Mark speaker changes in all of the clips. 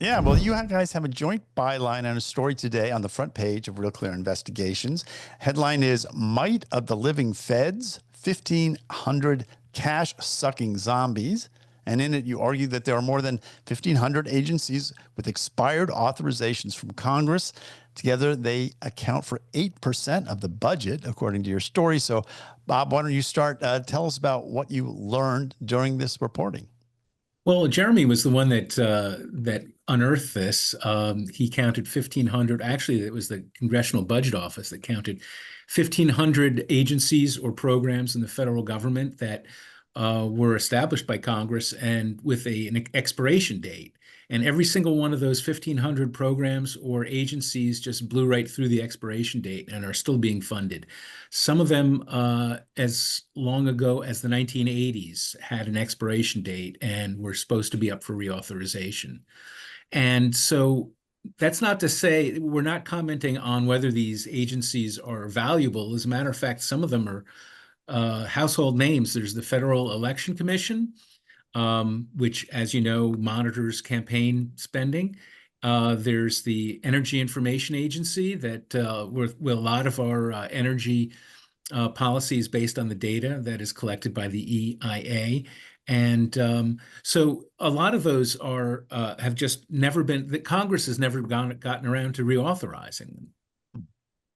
Speaker 1: Yeah, well, guys have a joint byline on a story today on the front page of RealClear Investigations. Headline is Might of the Living Feds, 1,500 cash-sucking zombies. And in it, you argue that there are more than 1,500 agencies with expired authorizations from Congress. Together, they account for 8% of the budget, according to your story. So, Bob, why don't you start? Tell us about what you learned during this reporting.
Speaker 2: Well, Jeremy was the one that unearthed this. He counted 1,500. Actually, it was the Congressional Budget Office that counted 1,500 agencies or programs in the federal government that were established by Congress and with an expiration date. And every single one of those 1,500 programs or agencies just blew right through the expiration date and are still being funded. Some of them, as long ago as the 1980s, had an expiration date and were supposed to be up for reauthorization. And so that's not to say we're not commenting on whether these agencies are valuable. As a matter of fact, some of them are household names. There's the Federal Election Commission, which, as you know, monitors campaign spending. There's the Energy Information Agency that with a lot of our energy policy is based on the data that is collected by the EIA. And so a lot of those are have just never been, that Congress has never gotten around to reauthorizing them.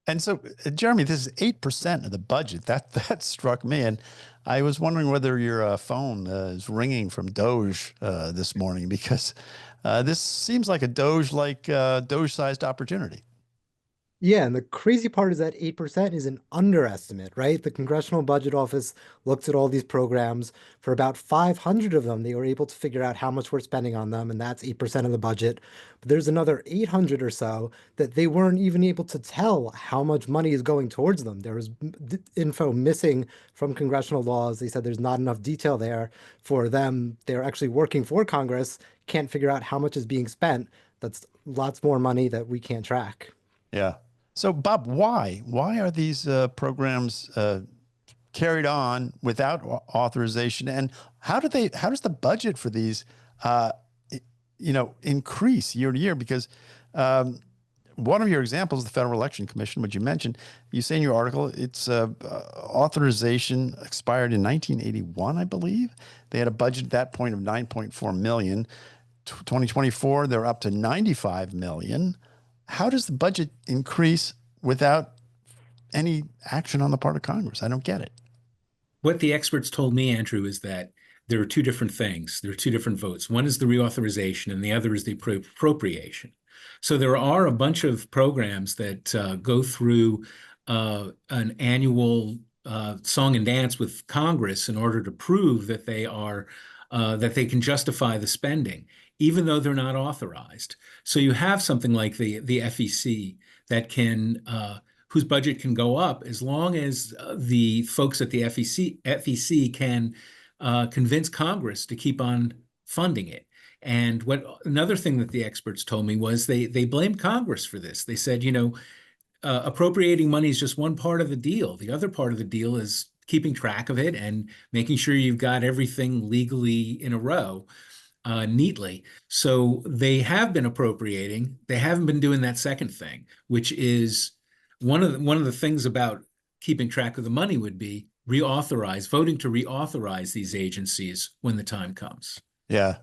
Speaker 1: And so, Jeremy, this is 8% of the budget. That struck me. And I was wondering whether your phone is ringing from DOGE this morning, because this seems like a DOGE-sized opportunity.
Speaker 3: Yeah, and the crazy part is that 8% is an underestimate, right? The Congressional Budget Office looked at all these programs. For about 500 of them, they were able to figure out how much we're spending on them, and that's 8% of the budget. But there's another 800 or so that they weren't even able to tell how much money is going towards them. There was info missing from congressional laws. They said there's not enough detail there for them. They're actually working for Congress, can't figure out how much is being spent. That's lots more money that we can't track.
Speaker 1: Yeah. So, Bob, why are these programs carried on without authorization, and how does the budget for these, increase year to year? Because one of your examples, the Federal Election Commission, which you mentioned, you say in your article, its authorization expired in 1981, I believe. They had a budget at that point of 9.4 million. 2024, they're up to 95 million. How does the budget increase without any action on the part of Congress? I don't get it.
Speaker 2: What the experts told me, Andrew, is that there are two different things. There are two different votes. One is the reauthorization and the other is the appropriation. So there are a bunch of programs that go through an annual song and dance with Congress in order to prove that they are that they can justify the spending, even though they're not authorized. So you have something like the FEC that can whose budget can go up as long as the folks at the FEC can convince Congress to keep on funding it. And another thing that the experts told me was they blamed Congress for this. They said, appropriating money is just one part of the deal. The other part of the deal is keeping track of it and making sure you've got everything legally in a row, neatly. So they have been appropriating. They haven't been doing that second thing, which is one of the things about keeping track of the money would be voting to reauthorize these agencies when the time comes.
Speaker 1: Yeah.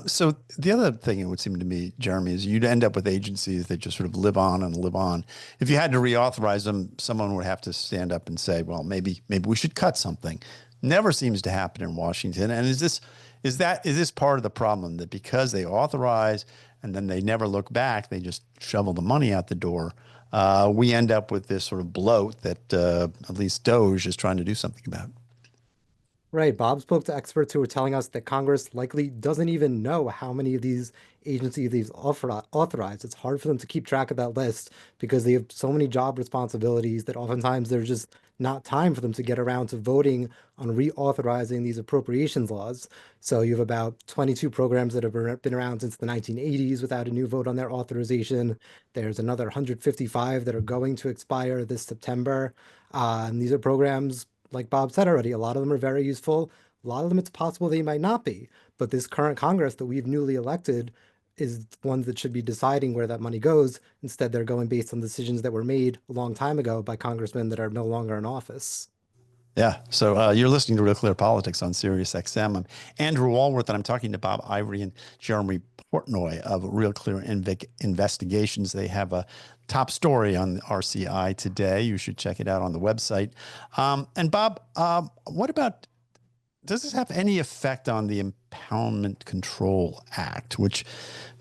Speaker 1: So the other thing, it would seem to me, Jeremy, is you'd end up with agencies that just sort of live on and live on. If you had to reauthorize them, someone would have to stand up and say, well, maybe we should cut something. Never seems to happen in Washington. And is this part of the problem, that because they authorize and then they never look back, they just shovel the money out the door? We end up with this sort of bloat that at least DOGE is trying to do something about.
Speaker 3: Right. Bob spoke to experts who were telling us that Congress likely doesn't even know how many of these agencies they've authorized. It's hard for them to keep track of that list because they have so many job responsibilities that oftentimes there's just not time for them to get around to voting on reauthorizing these appropriations laws. So you have about 22 programs that have been around since the 1980s without a new vote on their authorization. There's another 155 that are going to expire this September. And these are programs, like Bob said already, a lot of them are very useful. A lot of them, it's possible they might not be. But this current Congress that we've newly elected is one that should be deciding where that money goes. Instead, they're going based on decisions that were made a long time ago by congressmen that are no longer in office.
Speaker 1: Yeah. So you're listening to Real Clear Politics on Sirius XM. I'm Andrew Walworth, and I'm talking to Bob Ivry and Jeremy Portnoy of Real Clear Investigations. They have a top story on the RCI today. You should check it out on the website. And Bob, what about, does this have any effect on the Impoundment Control Act, which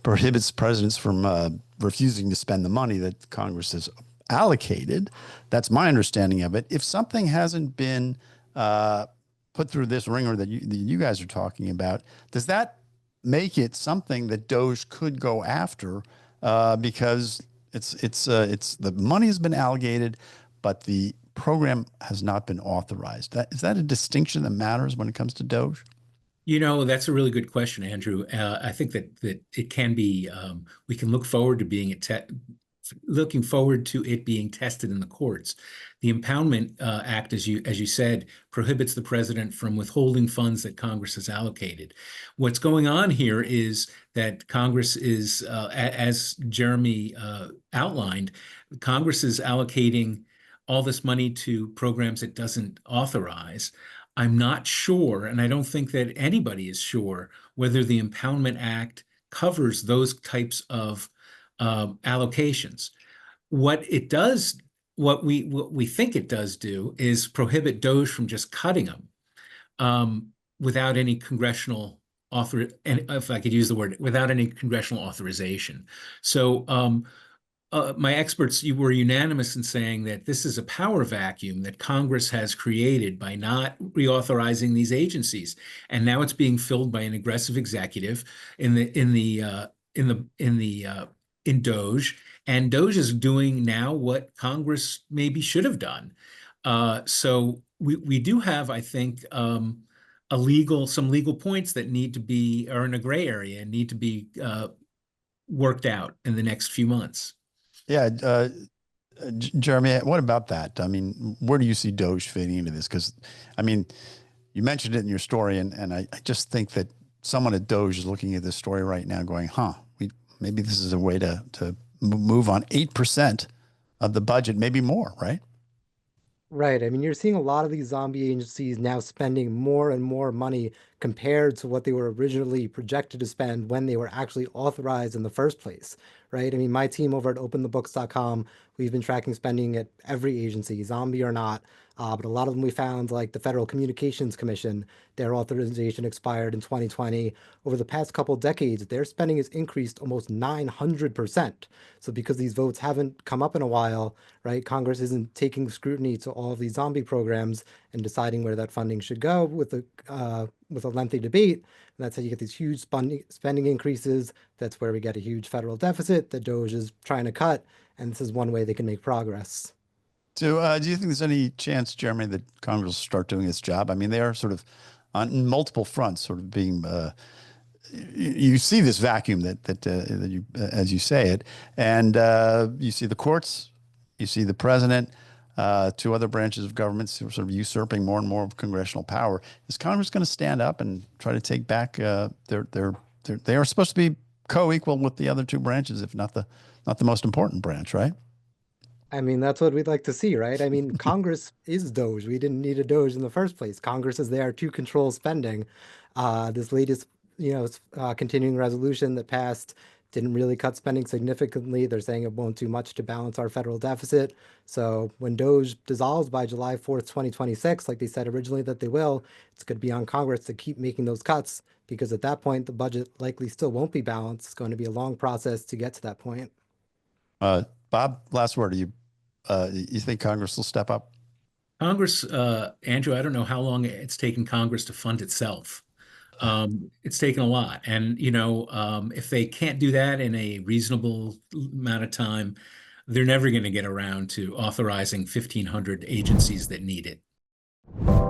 Speaker 1: prohibits presidents from refusing to spend the money that Congress has allocated? That's my understanding of it. If something hasn't been put through this ringer that you guys are talking about, does that make it something that DOGE could go after because it's the money has been allocated, but the program has not been authorized? Is that a distinction that matters when it comes to DOGE?
Speaker 2: That's a really good question, Andrew. I think that it can be. We can look forward to looking forward to it being tested in the courts. The Impoundment Act, as you said, prohibits the president from withholding funds that Congress has allocated. What's going on here is that Congress is, as Jeremy outlined, Congress is allocating all this money to programs it doesn't authorize. I'm not sure, and I don't think that anybody is sure, whether the Impoundment Act covers those types of allocations. What it does, what we think it does do, is prohibit DOGE from just cutting them without any congressional and if I could use the word, without any congressional authorization. So my experts were unanimous in saying that this is a power vacuum that Congress has created by not reauthorizing these agencies, and now it's being filled by an aggressive executive in DOGE, and DOGE is doing now what Congress maybe should have done. So we do have, I think, some legal points that are in a gray area and need to be worked out in the next few months.
Speaker 1: Yeah, Jeremy, what about that? I mean, where do you see DOGE fitting into this? Because, I mean, you mentioned it in your story, and I just think that someone at DOGE is looking at this story right now going, maybe this is a way to move on 8% of the budget, maybe more, right?
Speaker 3: Right. I mean, you're seeing a lot of these zombie agencies now spending more and more money compared to what they were originally projected to spend when they were actually authorized in the first place, right? I mean, my team over at openthebooks.com, we've been tracking spending at every agency, zombie or not. But a lot of them we found, like the Federal Communications Commission, their authorization expired in 2020. Over the past couple decades, their spending has increased almost 900%. So because these votes haven't come up in a while, right, Congress isn't taking scrutiny to all of these zombie programs and deciding where that funding should go with a lengthy debate. And that's how you get these huge spending increases. That's where we get a huge federal deficit that DOGE is trying to cut. And this is one way they can make progress.
Speaker 1: So do you think there's any chance, Jeremy, that Congress will start doing its job? I mean, they are sort of on multiple fronts, sort of being, you see this vacuum that you, as you say it, and you see the courts, you see the president, two other branches of government sort of usurping more and more of congressional power. Is Congress going to stand up and try to take back they are supposed to be co-equal with the other two branches, if not the most important branch, right?
Speaker 3: I mean, that's what we'd like to see, right? I mean, Congress is DOGE. We didn't need a DOGE in the first place. Congress is there to control spending. This latest, continuing resolution that passed didn't really cut spending significantly. They're saying it won't do much to balance our federal deficit. So when DOGE dissolves by July 4th, 2026, like they said originally that they will, it's going to be on Congress to keep making those cuts, because at that point, the budget likely still won't be balanced. It's going to be a long process to get to that point.
Speaker 1: Bob, last word. You think Congress will step up?
Speaker 2: Congress, Andrew, I don't know how long it's taken Congress to fund itself. It's taken a lot. And, if they can't do that in a reasonable amount of time, they're never going to get around to authorizing 1,500 agencies that need it.